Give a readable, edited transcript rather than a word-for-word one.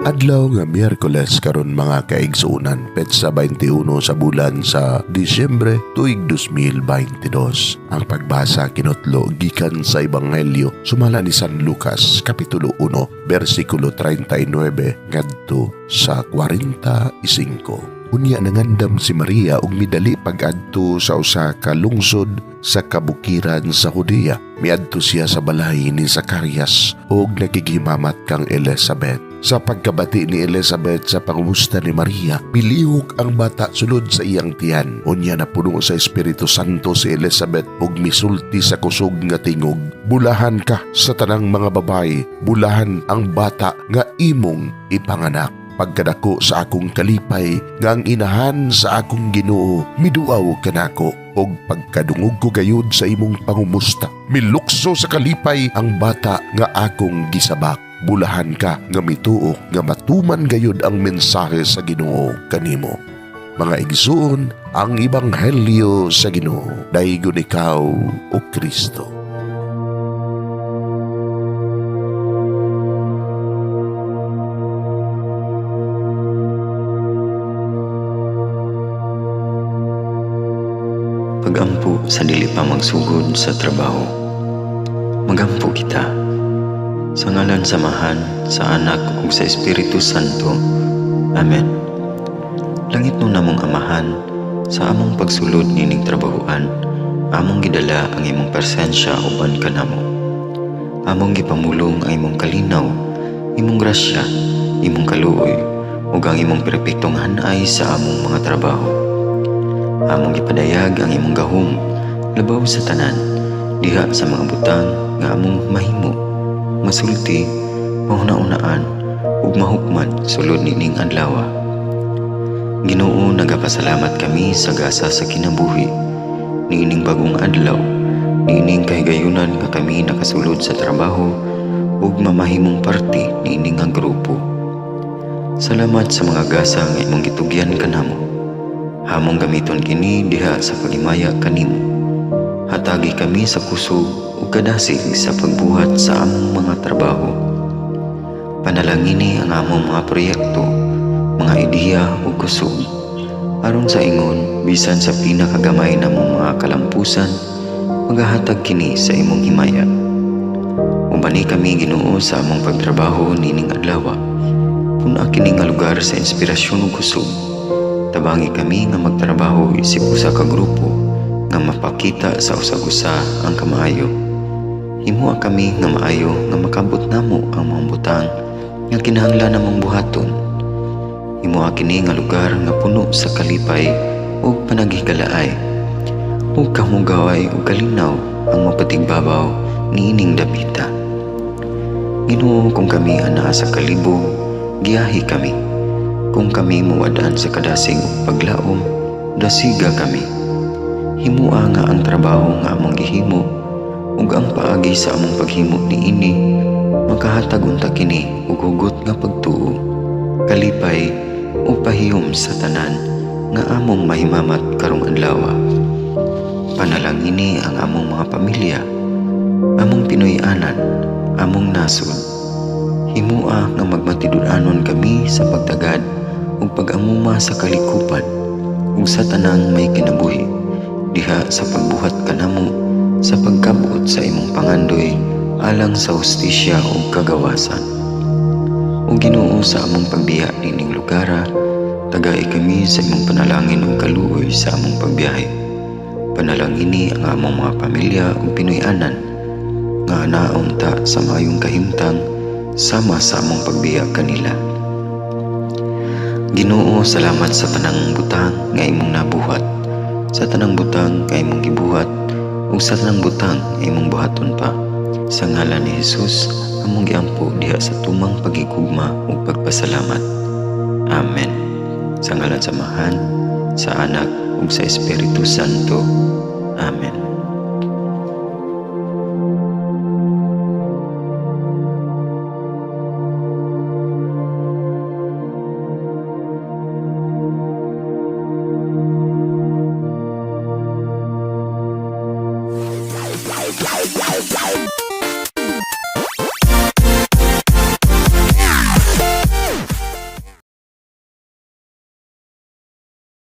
Adlaw nga Miyerkules karon mga kaigsuunan, petsa 21 sa bulan sa Disyembre tuig 2022. Ang pagbasa kinutlo gikan sa Ebanghelyo sumala ni San Lucas kapitulo 1 bersikulo 39 ngadto sa 45. Unya nangandam si Maria ug midali pag-adto sa usa ka lungsod sa kabukiran sa Judea. Miadto siya sa balay ni Zacarias ug nagigimamat kang Elizabeth. Sa pagkabati ni Elizabeth sa pangumusta ni Maria, pilihok ang bata sulod sa iyang tiyan. Unya napuno sa Espiritu Santo si Elizabeth ug misulti sa kusog nga tingog, "Bulahan ka sa tanang mga babaye, bulahan ang bata nga imong ipanganak. Pagkadako sa akong kalipay nga ang inahan sa akong Ginoo, miduaw kanako og pagkadungog ko gayud sa imong pangumusta. Milukso sa kalipay ang bata nga akong gisabak. Bulahan ka nga mituo nga matuman gayud ang mensahe sa Ginoo kanimo." Mga igsoon, ang Ebanghelyo sa Ginoo. Daygon ikaw, o Kristo. Pagampo sa dili pa magsugod sa trabaho. Magampo kita. Sa ngalan samahan, sa Anak ug sa Espiritu Santo. Amen. Langit no namong Amahan, sa among pagsulod nining trabahoan, among gidala ang imong presensya uban kanamo. Among gipamulong ang imong kalinaw, imong grasya, imong kaluoy, ug ang imong perpektong hanay sa among mga trabaho. Among gipadayag ang imong gahom labaw sa tanan, diha sa mga butang nga among mahimo, masulti, mahuna-unaan ug mahukman sulod nining adlaw. Ginoo, nagapasalamat kami sa gasa sa kinabuhi niining bagong adlaw, niining kahigayunan nga kami nakasulod sa trabaho ug mamahimong parte niining nga grupo. Salamat sa mga gasa nga imong gitugyan kanamo. Hamong gamiton kini diha sa pagimaya kanimo. Hatagi kami sa kusog ug kadasig sa pagbuhat sa among mga trabaho. Panalangini ang among mga proyekto, mga ideya ug kusog, aron sa ingon bisan sa pinakagamay namong mga kalampusan, magahatag kini sa imong himaya. Ubani kami, Ginoo, sa among pagtrabaho nining adlaw. Puna kini nga lugar sa inspirasyon ug kusog. Tabangi kami nga magtrabaho isip usa ka grupo nga mapakita sa usag-usa ang kamaayo. Himua kami nga maayo nga makabot namo ang mga butang nga kinahanglan namong buhaton. Himua kini nga lugar nga puno sa kalipay ug panagihigalaay. Ug kamugaway ug kalinaw ang mapatigbabaw niining dapita. Ginoo, kung kami anaa sa kalibog, giyahi kami. Kung kami muwadaan sa kadasig ug paglaom, dasiga kami. Himua nga ang trabaho nga among gihimo ug ang paagi sa among paghimo niini makahatag unta kini ug hugot nga pagtuo, kalipay ug pahiyom sa tanan nga among mahimamat karong adlaw. Panalangini ang among mga pamilya, among Pinoy-anan, among nasod. Himua nga magmatidud-anon kami sa pagtagad ug pag-amuma sa kalikupan ug sa tanang may kinabuhi, diha sa pagbuhat kanamo sa pagkabuot sa imong pangandoy alang sa hustisya ug kagawasan. Ug Ginoo, sa among pagbiya nining lugar, tagay kami sa imong panalangin ug kaluoy sa among pagbiyahe. Panalangini ang among mga pamilya ug Pinoy-anan nga anaon ta sa maayong kahimtang sama sa among pagbiya kanila. Ginoo, salamat sa tanang butang nga imong nabuhat, sa tanang butang nga imong gibuhat, ug sa tanang butang nga imong buhaton pa. Sa ngalan ni Jesus, among giampo diha sa tumang pagigugma ug pagpasalamat. Amen. Sa ngalan samahan, sa Anak ug sa Espiritu Santo. Amen.